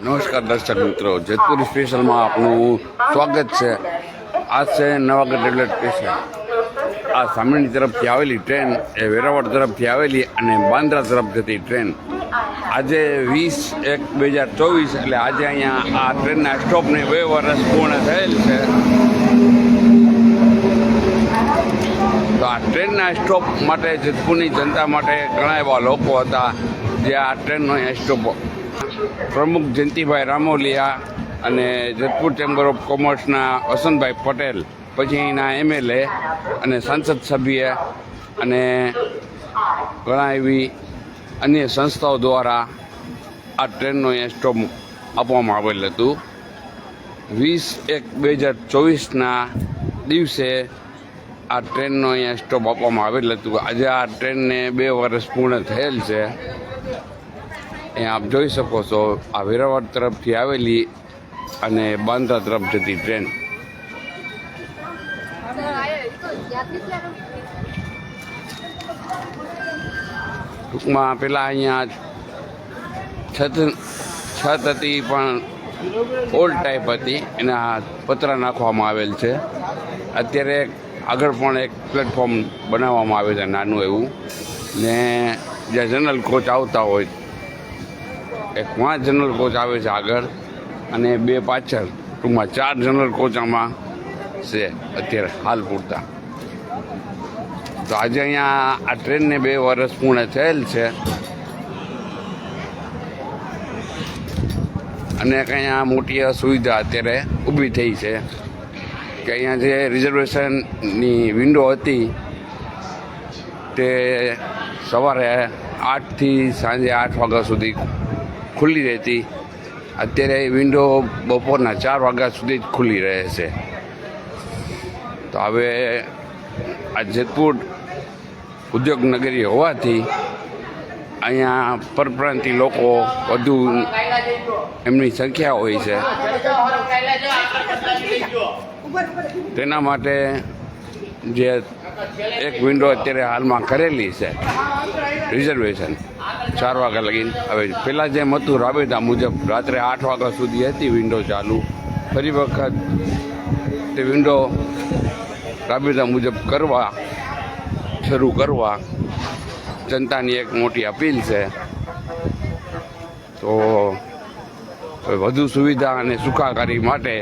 નમસ્કાર દર્શક મિત્રો, જેતપુર સ્પેશિયલમાં આપનું સ્વાગત છે. આ છે નવાગઢ રેલવે સ્ટેશન. આ સામેની તરફથી આવેલી ટ્રેન એ વેરાવળ તરફથી આવેલી અને બાંદ્રા તરફ જતી ટ્રેન. આજે 20/1/2024 એટલે આજે અહીંયા આ ટ્રેનના સ્ટોપને 2 વર્ષ પૂર્ણ થયેલ છે. તો આ ટ્રેનના સ્ટોપ માટે જેતપુરની જનતા માટે ઘણા એવા લોકો હતા જે આ ટ્રેનનો અહીંયા સ્ટોપ પ્રમુખ જયંતિભાઈ રામોલિયા અને જેતપુર ચેમ્બર ઓફ કોમર્સના વસંતભાઈ પટેલ, પછી એના MLA અને સાંસદ સભ્ય અને ઘણા એવી અન્ય સંસ્થાઓ દ્વારા આ ટ્રેનનો અહીંયા સ્ટોપ આપવામાં આવેલ હતું. 20/1/2024ના દિવસે આ ટ્રેનનો અહીંયા સ્ટોપ આપવામાં આવેલ હતું. આજે આ ટ્રેનને 2 વર્ષ પૂર્ણ થયેલ છે. અહીંયા આપ જોઈ શકો છો, આ વેરાવળ તરફથી આવેલી અને બાંદ્રા તરફ જતી ટ્રેન. ટૂંકમાં પહેલાં અહીંયા છત હતી, પણ ઓલ્ડ ટાઈપ હતી, એના પતરા નાખવામાં આવેલ છે. અત્યારે આગળ પણ એક પ્લેટફોર્મ બનાવવામાં આવે છે નાનું એવું, ને જ્યાં જનરલ કોચ આવતા હોય, એક 5 જનરલ કોચ આવે છે આગળ અને 2 પાછળ. ટૂંકમાં 4 જનરલ કોચ આમાં છે અત્યારે હાલ પૂરતા. તો આજે અહીંયા આ ટ્રેનને 2 વર્ષ પૂર્ણ થયેલ છે. અને અહીંયા મોટી સુવિધા અત્યારે ઊભી થઈ છે કે અહીંયા જે રિઝર્વેશનની વિન્ડો હતી તે સવારે 8થી સાંજે 8 વાગ્યા સુધી ખુલ્લી રહેતી. અત્યારે એ વિન્ડો બપોરના 4 વાગ્યા સુધી જ ખુલ્લી રહે છે. તો હવે આ જેતપુર ઉદ્યોગ નગરી હોવાથી અહીંયા પરપ્રાંતિય લોકો વધુ એમની સંખ્યા હોય છે. તેના માટે જે એક વિન્ડો અત્યારે હાલમાં કરેલી છે રિઝર્વેશન 4 વાગ્યા લગીને. હવે પહેલાં જેમ હતું રાબેતા મુજબ રાત્રે 8 વાગ્યા સુધી હતી વિન્ડો ચાલુ. ફરી વખત તે વિન્ડો રાબેતા મુજબ શરૂ કરવા જનતાની એક મોટી અપીલ છે. તો વધુ સુવિધા અને સુખાકારી માટે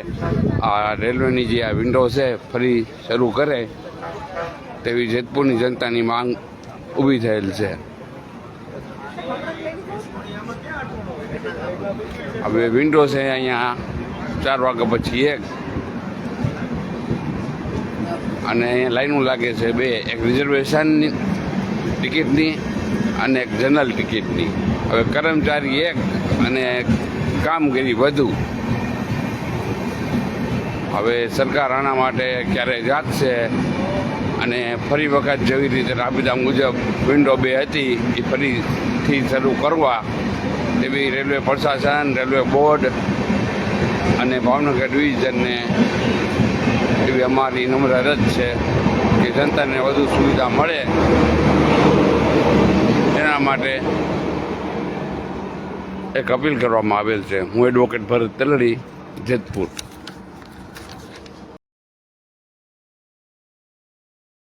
આ રેલવેની જે આ વિન્ડો છે ફરી શરૂ કરે તેવી જેતપુરની જનતાની માંગ ઊભી થયેલ છે. હવે વિન્ડો છે અહીંયા 4 વાગ્યા પછી એક, અને અહીંયા લાઈનો લાગે છે 2, એક રિઝર્વેશનની ટિકિટની અને એક જનરલ ટિકિટની. હવે કર્મચારી 1 અને કામગીરી વધુ. હવે સરકાર આના માટે ક્યારે જાગશે અને ફરી વખત જેવી રીતે રાબેતા મુજબ વિન્ડો 2 હતી એ ફરીથી શરૂ કરવા તેવી રેલવે પ્રશાસન, રેલવે બોર્ડ અને ભાવનગર ડિવિઝનને એવી અમારી નમ્ર અરજ છે કે જનતાને વધુ સુવિધા મળે એના માટે એક અપીલ કરવામાં આવેલ છે. હું એડવોકેટ ભરત તલડી, જેતપુર.